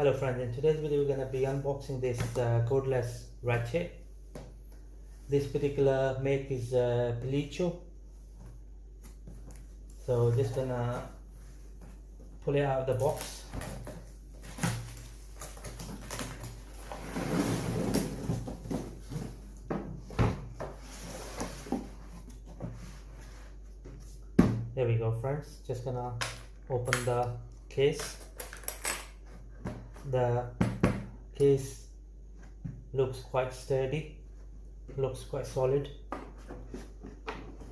Hello friends, in today's video we're going to be unboxing this cordless ratchet. This particular make is Pulituo. So just gonna pull it out of the box. There we go friends, just gonna open the case. The case looks quite sturdy, looks quite solid.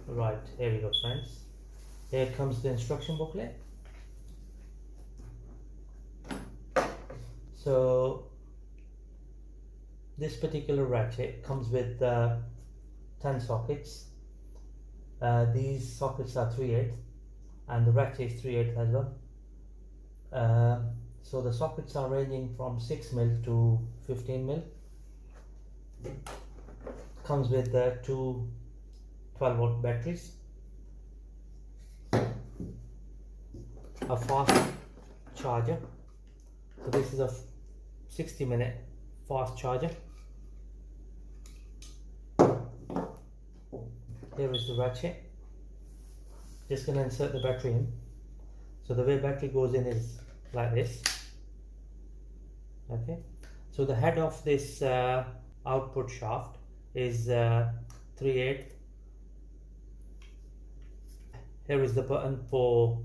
Right, here we go friends. Here comes the instruction booklet. So this particular ratchet comes with 10 sockets. These sockets are 3/8 and the ratchet is 3/8 as well. So the sockets are ranging from 6mm to 15mm. Comes with two 12-volt batteries, a fast charger. So this is a 60-minute fast charger. Here is the ratchet. Just gonna insert the battery in. So the way battery goes in is like this. Okay, so the head of this output shaft is 3/8. Here is the button for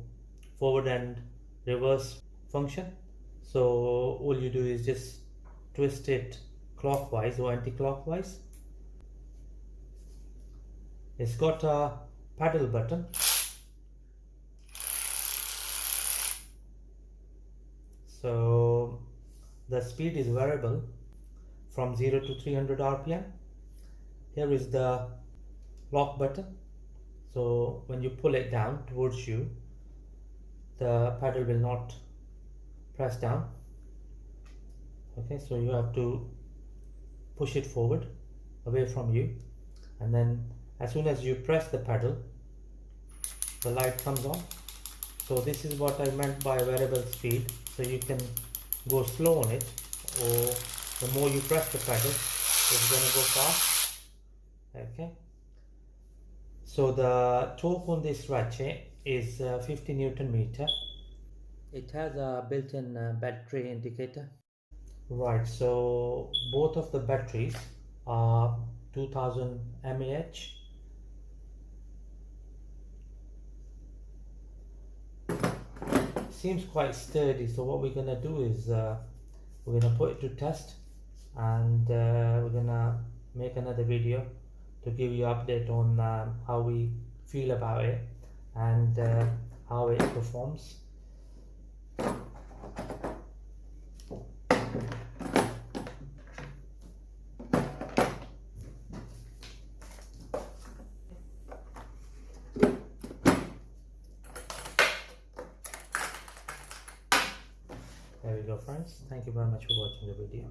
forward and reverse function. So all you do is just twist it clockwise or anti-clockwise. It's got a paddle button. So the speed is variable from 0 to 300 RPM. Here is the lock button. So when you pull it down towards you, the paddle will not press down. Okay, so you have to push it forward away from you, and then as soon as you press the pedal, the light comes on. So this is what I meant by variable speed. So you can go slow on it, or the more you press the pedal, it's going to go fast. Okay. So the torque on this ratchet is 50 Newton meter. It has a built-in battery indicator. Right, so both of the batteries are 2000 mAh. Seems quite sturdy, so what we're gonna do is we're gonna put it to test, and we're gonna make another video to give you update on how we feel about it and how it performs. There we go friends, thank you very much for watching the video.